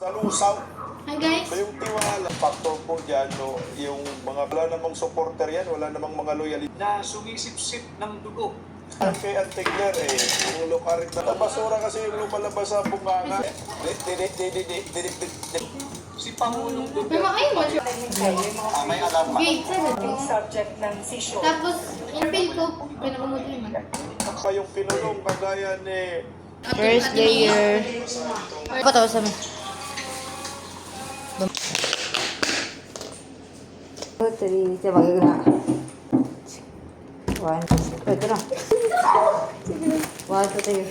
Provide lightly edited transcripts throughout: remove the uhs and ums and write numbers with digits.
Talusaw. Hi guys! So yung tiwala, factor po dyan, no, yung mga wala namang supporter yan, wala namang mga loyalty na sumisip-sip ng dugo. Kay Antigler yung lukarit na basura kasi yung lumalabas sa bunganga. Si Pangulong May makain ba siya? may alarma. Grade 7 Yung subject ng session. Tapos, in-feel ko, pinakamutin man. Pa yung kinulong kagaya ni First layer. Patawa sa amin. 3, siya magiging 1, ito na. 1, 2, 3. 1,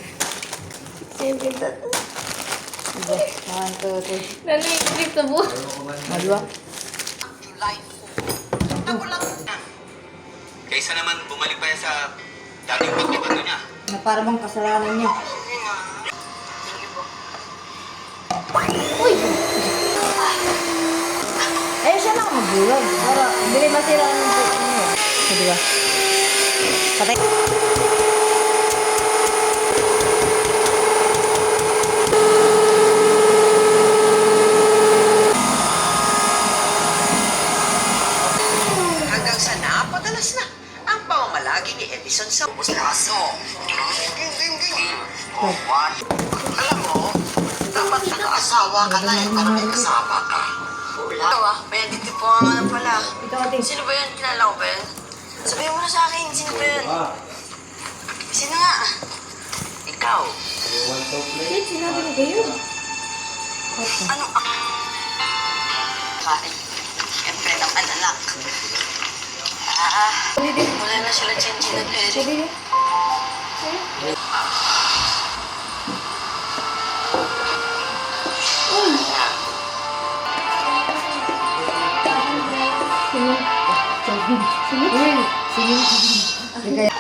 2, 3. Nanayin sa buwan. Madwa. Kaysa naman bumalik pa yan sa dating pagkakano niya. Na para bang kasalanan niya. Uy! Eh, siya lang magbulag. Para, hindi masira ng buwan niya. Di ba? Patay. Hanggang sa napadalas na ang pamamalagi ni Edison sa kaso. Alam mo, dapat nag-aasawa ka na yung para may kasama ka. Benedict po nga na pala. Ito ate. Sino ba yun? Kilala ko ba yun? Sabihin mo na sa akin, sino ba yun? Sino nga? Ikaw. Wait, sinabi mo kayo. Ano ang... Kain. Siyempre naman anak. Wala na sila chinchin at Eric. Sabi niya. Sige.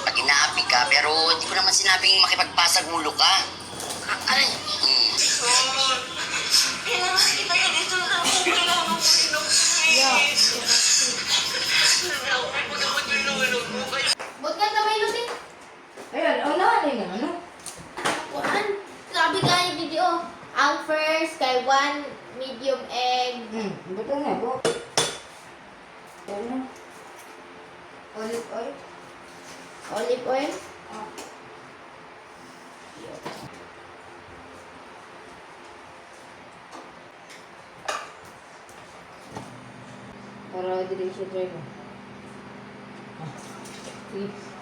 Pag inaapi ka, pero hindi ko naman sinabing makipagpasag ulo ka. Aray. Kailangan kita na dito na ako. Kailangan ko inom. Ba't ka kamay lusin? Ayun, unahan yun ang ano. Kuan? Sabi ka yung video. Ang first, kay 1 medium egg. Buto na po. Ano? Olive oil. Olive oil. Para dili siya try mo. Sige.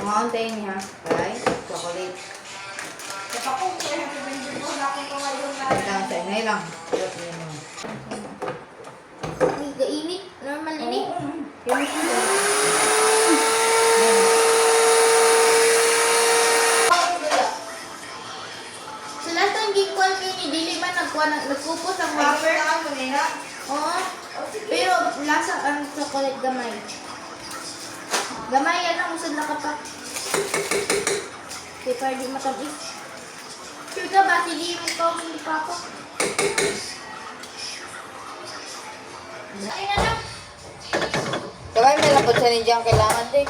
Kumauntayin niya, guys. Chocolate. Lang sa inay lang. Ay, kainit. Normal ini. Sa last time gikuan kayo ni Dili man nagkupos ang wafer. Oo. Pero lasa ang chocolate gamay. Gamay yan ang usad na kapak. Kaya para di matamis. Sure ka ba? Sige mo ito hindi pa ako. Ay na lang. Kaya may lapot sa ninjang kailangan din.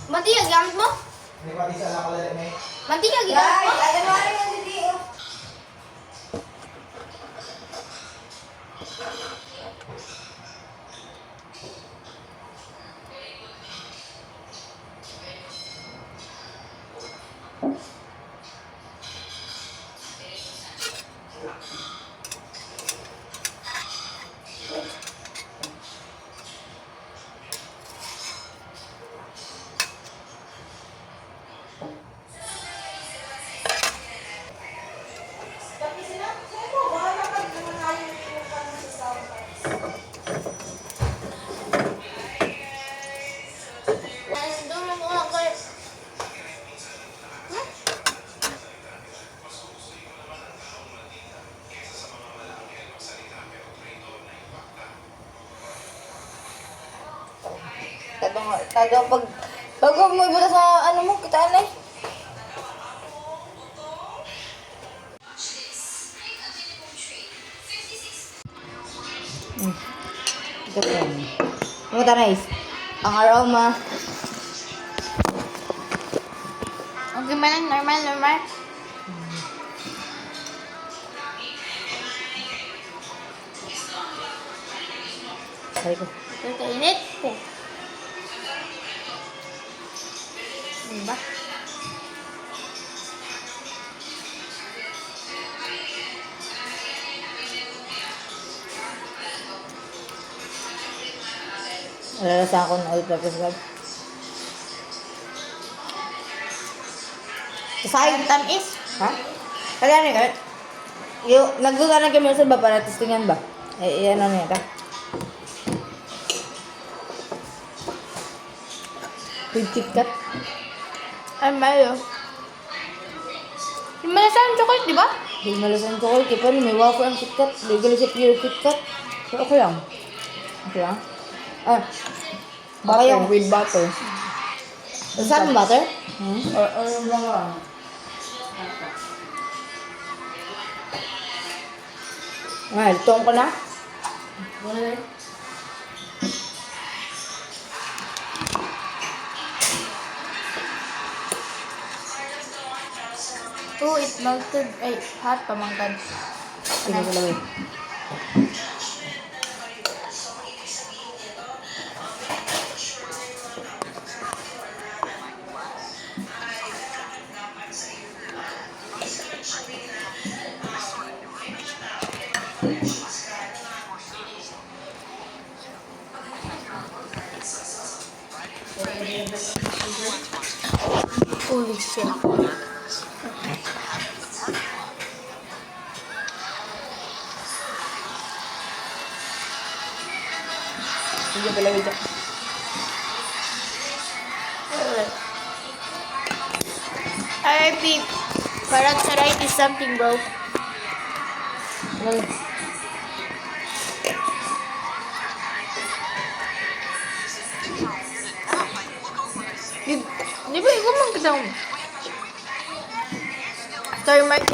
Mantika gamit mo? Mantika gamit mo? Ay, ano rin ang video? Taga pag mo ibuta sa ano mo, kitaan eh. Ito po. Mga tanay. Ang aroma. Okay man lang, normal. Sabi ko. Ito kainit. Diba? Nalalasan ako ng all-purpose God. Sayang tamis. Ha? Kaya ano yun? Yung, nagduganan kami sa ba para testingan ba? Ano niya ka? With KitKat? Ay, mayo. Yung malasan chocolate, di ba? Di malasan ko kayo. Kaya may wafer ang KitKat. Legal siya pure KitKat. So, okay lang. Okay lang. Ah. Baka yung with butter. Saan butter? Or mga... Ah, litong ko na. Oh, it melted. Ay, hot pamangkad. Sige ko lang. Holy shit. Sige ko lang ito. RIP. Parang sa right is something, bro. Ano? Di ba ikaw man kita mo? Sorry, Mark.